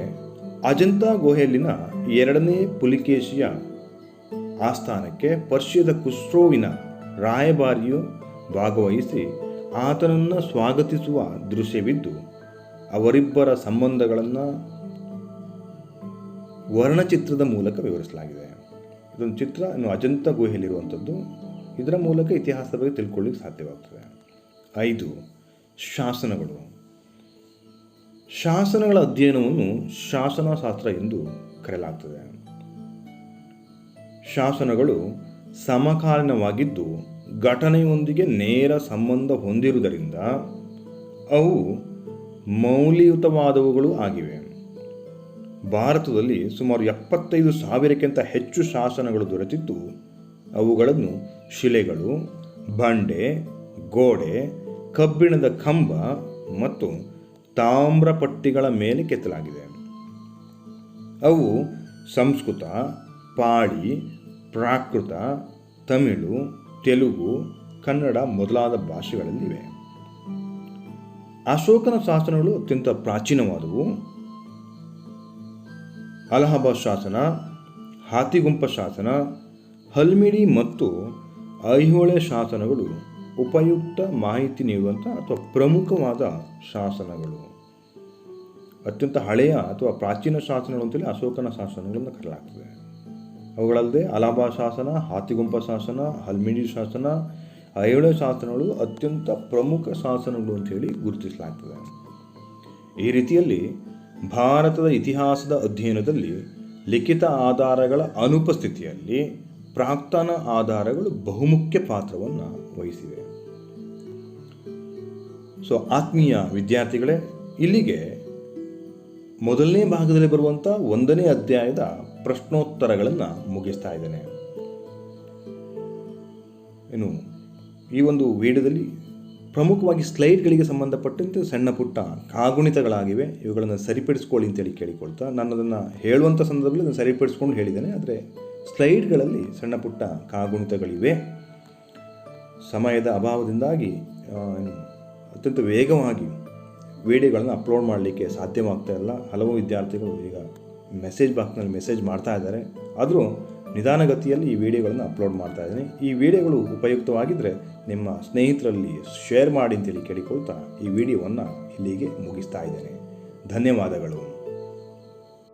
ಅಜಂತಾ ಗುಹೆಯಲ್ಲಿನ 2ನೇ ಪುಲಿಕೇಶಿಯ ಆಸ್ಥಾನಕ್ಕೆ ಪರ್ಷಿಯಾದ ಖುಸ್ರೋವಿನ ರಾಯಭಾರಿಯು ಭಾಗವಹಿಸಿ ಆತನನ್ನು ಸ್ವಾಗತಿಸುವ ದೃಶ್ಯವಿದ್ದು ಅವರಿಬ್ಬರ ಸಂಬಂಧಗಳನ್ನು ವರ್ಣಚಿತ್ರದ ಮೂಲಕ ವಿವರಿಸಲಾಗಿದೆ. ಇದೊಂದು ಚಿತ್ರ ಇನ್ನು ಅಜಂತ ಗುಹೆಯಲ್ಲಿರುವಂಥದ್ದು. ಇದರ ಮೂಲಕ ಇತಿಹಾಸದ ಬಗ್ಗೆ ತಿಳ್ಕೊಳ್ಳಿಕ್ಕೆ ಸಾಧ್ಯವಾಗ್ತದೆ. 5. ಶಾಸನಗಳು. ಶಾಸನಗಳ ಅಧ್ಯಯನವನ್ನು ಶಾಸನಶಾಸ್ತ್ರ ಎಂದು ಕರೆಯಲಾಗ್ತದೆ. ಶಾಸನಗಳು ಸಮಕಾಲೀನವಾಗಿದ್ದು ಘಟನೆಯೊಂದಿಗೆ ನೇರ ಸಂಬಂಧ ಹೊಂದಿರುವುದರಿಂದ ಅವು ಮೌಲ್ಯಯುತವಾದವುಗಳು ಆಗಿವೆ. ಭಾರತದಲ್ಲಿ ಸುಮಾರು 75,000ಕ್ಕಿಂತ ಹೆಚ್ಚು ಶಾಸನಗಳು ದೊರೆತಿದ್ದು ಅವುಗಳನ್ನು ಶಿಲೆಗಳು, ಬಂಡೆ, ಗೋಡೆ, ಕಬ್ಬಿಣದ ಕಂಬ ಮತ್ತು ತಾಮ್ರಪಟ್ಟಿಗಳ ಮೇಲೆ ಕೆತ್ತಲಾಗಿದೆ. ಅವು ಸಂಸ್ಕೃತ, ಪಾಳಿ, ಪ್ರಾಕೃತ, ತಮಿಳು, ತೆಲುಗು, ಕನ್ನಡ ಮೊದಲಾದ ಭಾಷೆಗಳಲ್ಲಿವೆ. ಅಶೋಕನ ಶಾಸನಗಳು ಅತ್ಯಂತ ಪ್ರಾಚೀನವಾದವು. ಅಲಹಾಬಾದ್ ಶಾಸನ, ಹಾತಿಗುಂಪ ಶಾಸನ, ಹಲ್ಮಿಡಿ ಮತ್ತು ಐಹೊಳೆ ಶಾಸನಗಳು ಉಪಯುಕ್ತ ಮಾಹಿತಿ ನೀಡುವಂಥ ಅಥವಾ ಪ್ರಮುಖವಾದ ಶಾಸನಗಳು. ಅತ್ಯಂತ ಹಳೆಯ ಅಥವಾ ಪ್ರಾಚೀನ ಶಾಸನಗಳು ಅಂತೇಳಿ ಅಶೋಕನ ಶಾಸನಗಳನ್ನು ಕರೆಯಲಾಗ್ತದೆ. ಅವುಗಳಲ್ಲದೆ ಅಲಹಾಬಾದ್ ಶಾಸನ, ಹಾತಿಗುಂಪ ಶಾಸನ, ಹಲ್ಮಿಡಿ ಶಾಸನ, ಐಹೊಳೆ ಶಾಸನಗಳು ಅತ್ಯಂತ ಪ್ರಮುಖ ಶಾಸನಗಳು ಅಂತೇಳಿ ಗುರುತಿಸಲಾಗ್ತದೆ. ಈ ರೀತಿಯಲ್ಲಿ ಭಾರತದ ಇತಿಹಾಸದ ಅಧ್ಯಯನದಲ್ಲಿ ಲಿಖಿತ ಆಧಾರಗಳ ಅನುಪಸ್ಥಿತಿಯಲ್ಲಿ ಪ್ರಾಕ್ತನ ಆಧಾರಗಳು ಬಹುಮುಖ್ಯ ಪಾತ್ರವನ್ನು ವಹಿಸಿವೆ. ಆತ್ಮೀಯ ವಿದ್ಯಾರ್ಥಿಗಳೇ, ಇಲ್ಲಿಗೆ ಮೊದಲನೇ ಭಾಗದಲ್ಲಿ ಬರುವಂಥ 1ನೇ ಅಧ್ಯಾಯದ ಪ್ರಶ್ನೋತ್ತರಗಳನ್ನು ಮುಗಿಸ್ತಾ ಇದ್ದೇನೆ. ಇನ್ನು ಈ ಒಂದು ವಿಡಿಯೋದಲ್ಲಿ ಪ್ರಮುಖವಾಗಿ ಸ್ಲೈಡ್ಗಳಿಗೆ ಸಂಬಂಧಪಟ್ಟಂತೆ ಸಣ್ಣ ಪುಟ್ಟ ಕಾಗುಣಿತಗಳಾಗಿವೆ. ಇವುಗಳನ್ನು ಸರಿಪಡಿಸ್ಕೊಳ್ಳಿ ಅಂತೇಳಿ ಕೇಳಿಕೊಳ್ತಾ, ನಾನು ಅದನ್ನು ಹೇಳುವಂಥ ಸಂದರ್ಭದಲ್ಲಿ ಅದನ್ನು ಸರಿಪಡಿಸ್ಕೊಂಡು ಹೇಳಿದ್ದೇನೆ. ಆದರೆ ಸ್ಲೈಡ್ಗಳಲ್ಲಿ ಸಣ್ಣ ಪುಟ್ಟ ಕಾಗುಣಿತಗಳಿವೆ. ಸಮಯದ ಅಭಾವದಿಂದಾಗಿ ಅತ್ಯಂತ ವೇಗವಾಗಿ ವಿಡಿಯೋಗಳನ್ನು ಅಪ್ಲೋಡ್ ಮಾಡಲಿಕ್ಕೆ ಸಾಧ್ಯವಾಗ್ತಾ ಇಲ್ಲ. ಹಲವು ವಿದ್ಯಾರ್ಥಿಗಳು ಈಗ ಮೆಸೇಜ್ ಬಾಕ್ಸ್ನಲ್ಲಿ ಮೆಸೇಜ್ ಮಾಡ್ತಾ ಇದ್ದಾರೆ. ಆದರೂ ನಿಧಾನಗತಿಯಲ್ಲಿ ಈ ವಿಡಿಯೋಗಳನ್ನು ಅಪ್ಲೋಡ್ ಮಾಡ್ತಾ ಇದ್ದೀನಿ. ಈ ವಿಡಿಯೋಗಳು ಉಪಯುಕ್ತವಾಗಿದ್ದರೆ ನಿಮ್ಮ ಸ್ನೇಹಿತರಲ್ಲಿ ಶೇರ್ ಮಾಡಿ ಅಂತೇಳಿ ಕೇಳಿಕೊಳ್ತಾ ಈ ವಿಡಿಯೋವನ್ನು ಇಲ್ಲಿಗೆ ಮುಗಿಸ್ತಾ ಇದ್ದೇನೆ. ಧನ್ಯವಾದಗಳು.